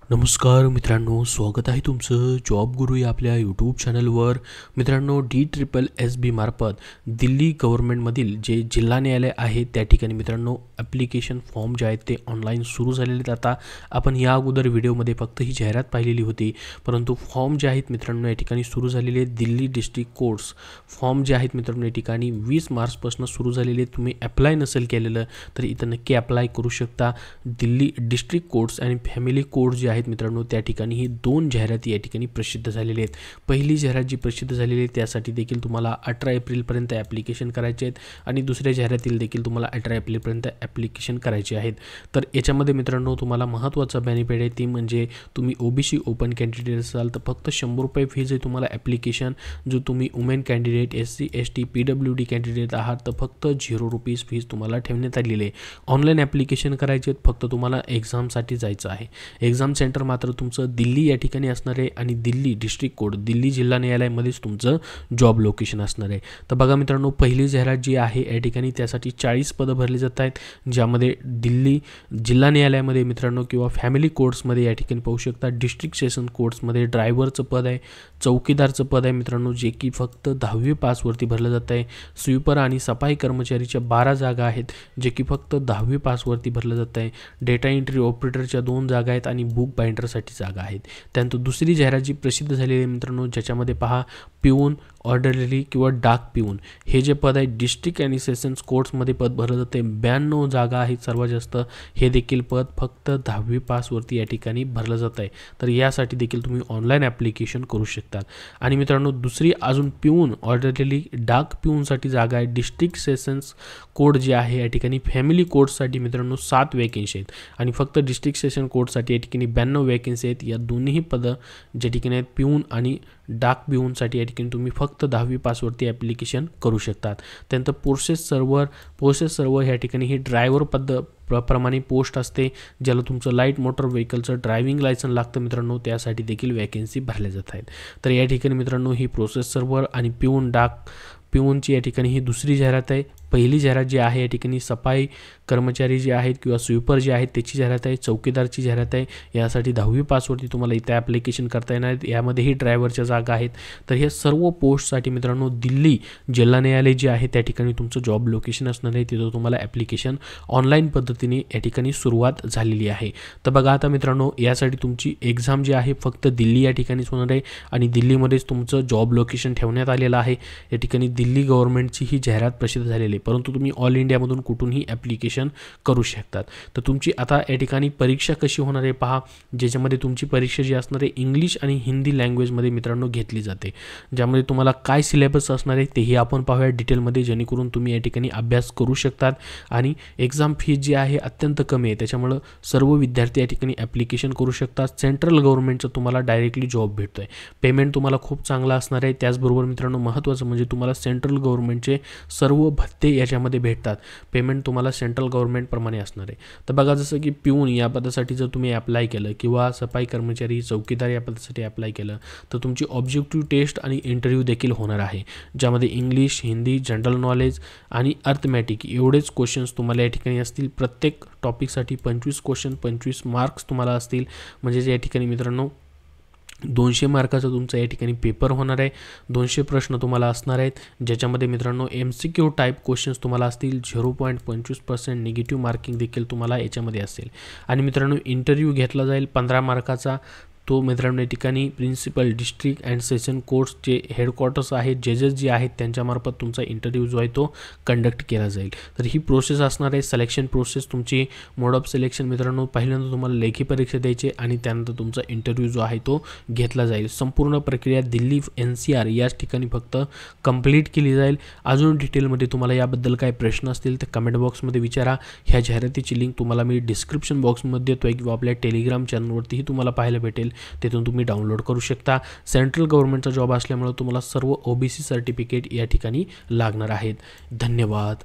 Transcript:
नमस्कार मित्रांनो, स्वागत आहे तुमचं जॉब गुरु या आपल्या यूट्यूब चॅनलवर. मित्रांनो, DSSB मार्फत दिल्ली गव्हर्नमेंटमधील जे जिल्हा न्यायालय आहे त्या ठिकाणी मित्रांनो ॲप्लिकेशन फॉर्म जे आहेत ते ऑनलाईन सुरू झालेले आहेत. आता आपण या अगोदर व्हिडिओमध्ये फक्त ही जाहिरात पाहिलेली होती, परंतु फॉर्म जे आहेत मित्रांनो या ठिकाणी सुरू झालेले आहेत. दिल्ली डिस्ट्रिक्ट कोर्ट्स फॉर्म जे आहेत मित्रांनो या ठिकाणी 20 मार्चपासून सुरू झालेले आहेत. तुम्ही अप्लाय नसेल केलेलं तर इथं नक्की अप्लाय करू शकता. दिल्ली डिस्ट्रिक्ट कोर्ट्स आणि फॅमिली कोर्ट जे आहेत मित्रांनो त्या ठिकाणी ही दोन जाहिराती या ठिकाणी प्रसिद्ध झालेले आहेत. पहिली जाहिरात जी प्रसिद्ध झालेली आहे त्यासाठी देखील तुम्हाला 18 एप्रिलपर्यंत ॲप्लिकेशन करायचे आहेत आणि दुसऱ्या जाहिरातील देखील तुम्हाला 18 एप्रिलपर्यंत ॲप्लिकेशन करायचे आहेत. तर याच्यामध्ये मित्रांनो तुम्हाला महत्त्वाचा बेनिफिट आहे ती म्हणजे तुम्ही OBC ओपन कॅन्डिडेट असाल तर फक्त 100 रुपये फीज आहे तुम्हाला ॲप्लिकेशन. जो तुम्ही women candidate SC ST PWD candidate आहात तर फक्त 0 रुपीज फीज तुम्हाला ठेवण्यात आलेली आहे. ऑनलाईन ॲप्लिकेशन करायचे आहेत, फक्त तुम्हाला एक्झामसाठी जायचं आहे. एक्झाम सेंटर मात्र तुमचं दिल्ली या ठिकाणी असणार आहे आणि दिल्ली डिस्ट्रिक्ट कोर्ट दिल्ली जिल्हा न्यायालयामध्येच तुमचं जॉब लोकेशन असणार आहे. तर बघा मित्रांनो, पहिली जाहिरात जी आहे या ठिकाणी त्यासाठी 40 पदं भरली जात आहेत, ज्यामध्ये दिल्ली जिल्हा न्यायालयामध्ये मित्रांनो किंवा फॅमिली कोर्ट्समध्ये या ठिकाणी पाहू शकता. डिस्ट्रिक्ट सेशन कोर्ट्समध्ये ड्रायव्हरचं पद आहे, चौकीदारचं पद आहे मित्रांनो जे की फक्त 10वी पासवरती भरलं जात आहे. स्वीपर आणि सफाई कर्मचारीच्या 12 जागा आहेत जे की फक्त 10वी पासवरती भरलं जात आहे. डेटा एंट्री ऑपरेटरच्या 2 जागा आहेत आणि बुक बाइंडरसाठी जागा आहेत. त्यानंतर दुसरी जाहिरात जी प्रसिद्ध झालेली आहे मित्रांनो ज्याच्यामध्ये पहा पिऊन, ऑर्डरली किंवा डाक पिऊन हे जे पद आहे डिस्ट्रिक्ट आणि सेशन्स कोर्ट्समध्ये पद भरलं जाते. 92 जागा आहेत सर्वात जास्त. हे देखील पद फक्त 10वी पासवरती या ठिकाणी भरलं जात आहे. तर यासाठी देखील तुम्ही ऑनलाईन ॲप्लिकेशन करू शकता. आणि मित्रांनो दुसरी अजून पिऊन, ऑर्डरली, डाक पिऊनसाठी जागा आहे. डिस्ट्रिक्ट सेशन्स कोर्ट जे आहे या ठिकाणी फॅमिली कोर्टसाठी मित्रांनो 7 वॅकेन्सी आहेत आणि फक्त डिस्ट्रिक्ट सेशन कोर्टसाठी या ठिकाणी 92 वॅकेन्सी आहेत. या दोन्ही पदं ज्या ठिकाणी आहेत पिऊन आणि डाक पिऊनसाठी या ठिकाणी तुम्ही फक्त 10वी पासवरती ॲप्लिकेशन करू शकतात. त्यानंतर प्रोसेस सर्वर ह्या ठिकाणी ही ड्रायव्हर प्रमाणे पोस्ट असते, ज्याला तुमचं लाईट मोटर व्हेकलचं ड्रायव्हिंग लायसन लागतं मित्रांनो, त्यासाठी देखील वॅकेन्सी भरल्या जात आहेत. तर या ठिकाणी मित्रांनो ही प्रोसेस सर्वर आणि पिऊन, डाक पिऊनची या ठिकाणी ही दुसरी जाहिरात आहे. पहिली जाहिरात जी आहे या ठिकाणी सफाई कर्मचारी जे आहेत किंवा स्वीपर जे आहेत त्याची जाहिरात आहे. चौकीदारची जाहिरात आहे. यासाठी 10वी पासवरती तुम्हाला इथे ॲप्लिकेशन करता येणार. यामध्येही ड्रायव्हरच्या जागा आहेत. तर हे सर्व पोस्टसाठी मित्रांनो दिल्ली जिल्हा न्यायालय जे आहे त्या ठिकाणी तुमचं जॉब लोकेशन असणार आहे. तिथं तुम्हाला ॲप्लिकेशन ऑनलाईन पद्धतीने या ठिकाणी सुरुवात झालेली आहे. तर बघा आता मित्रांनो यासाठी तुमची एक्झाम जी आहे फक्त दिल्ली या ठिकाणीच होणार आहे आणि दिल्लीमध्येच तुमचं जॉब लोकेशन ठेवण्यात आलेलं आहे. या ठिकाणी दिल्ली गव्हर्नमेंटची ही जाहिरात प्रसिद्ध झालेली आहे, परंतु तुम्ही ऑल इंडियामधून कुठूनही ॲप्लिकेशन करू शकतात. तर तुमची आता या ठिकाणी परीक्षा कशी होणार आहे पहा, ज्याच्यामध्ये तुमची परीक्षा जी असणार आहे इंग्लिश आणि हिंदी लँग्वेजमध्ये मित्रांनो घेतली जाते. ज्यामध्ये तुम्हाला काय सिलेबस असणार आहे तेही आपण पाहूया डिटेलमध्ये, जेणेकरून तुम्ही या ठिकाणी अभ्यास करू शकतात. आणि एक्झाम फीज जी आहे अत्यंत कमी आहे, त्याच्यामुळं सर्व विद्यार्थी या ठिकाणी ॲप्लिकेशन करू शकतात. सेंट्रल गव्हर्नमेंटचं तुम्हाला डायरेक्टली जॉब भेटतो आहे. पेमेंट तुम्हाला खूप चांगला असणार आहे. त्याचबरोबर मित्रांनो महत्त्वाचं म्हणजे तुम्हाला सेंट्रल गव्हर्नमेंटचे सर्व भत्ते याच्यामध्ये भेटतात. पेमेंट तुम्हाला सेंट्रल गव्हर्नमेंटप्रमाणे असणार आहे. तर बघा जसं की पिऊन या पदासाठी जर तुम्ही अप्लाय केलं किंवा सफाई कर्मचारी, चौकीदार या पदासाठी अप्लाय केलं तर तुमची ऑब्जेक्टिव्ह टेस्ट आणि इंटरव्ह्यू देखील होणार आहे, ज्यामध्ये इंग्लिश, हिंदी, जनरल नॉलेज आणि अर्थमॅटिक एवढेच क्वेश्चन्स तुम्हाला या ठिकाणी असतील. प्रत्येक टॉपिकसाठी 25 क्वेश्चन, 25 मार्क्स तुम्हाला असतील. म्हणजे या ठिकाणी मित्रांनो 200 मार्काचा तुमचा या ठिकाणी पेपर होणार आहे. 200 प्रश्न तुम्हाला असणार आहेत, ज्याच्यामध्ये मित्रांनो MCQ टाईप क्वेश्चन्स तुम्हाला असतील. 0.25% निगेटिव्ह मार्किंग देखील तुम्हाला याच्यामध्ये असेल. आणि मित्रांनो इंटरव्ह्यू घेतला जाईल 15 मार्काचा. तो मित्रांनो या ठिकाणी principal district and session courts जे हेडक्वार्टर्स आहेत, जजेस जे आहेत त्यांच्यामार्फत तुमचा इंटरव्ह्यू जो आहे तो कंडक्ट केला जाईल. तर ही प्रोसेस असणार आहे. सिलेक्शन प्रोसेस तुमची मोड ऑफ सिलेक्शन मित्रांनो पहिल्यांदा तुम्हाला लेखी परीक्षा द्यायची आणि त्यानंतर तुमचा इंटरव्ह्यू जो आहे तो घेतला जाईल. संपूर्ण प्रक्रिया दिल्ली NCR याच ठिकाणी फक्त कंप्लीट केली जाईल. अजून डिटेलमध्ये तुम्हाला याबद्दल काही प्रश्न असतील तर कमेंट बॉक्समध्ये विचारा. ह्या जाहिरातीची लिंक तुम्हाला मी डिस्क्रिप्शन बॉक्समध्ये देतो आहे किंवा आपल्या टेलिग्राम चॅनलवरतीही तुम्हाला पाहायला भेटेल, तिथून तुम्ही डाउनलोड करू शकता. सेंट्रल गव्हर्नमेंटचा जॉब असल्यामुळे तुम्हाला सर्व OBC सर्टिफिकेट या ठिकाणी लागणार आहेत. धन्यवाद.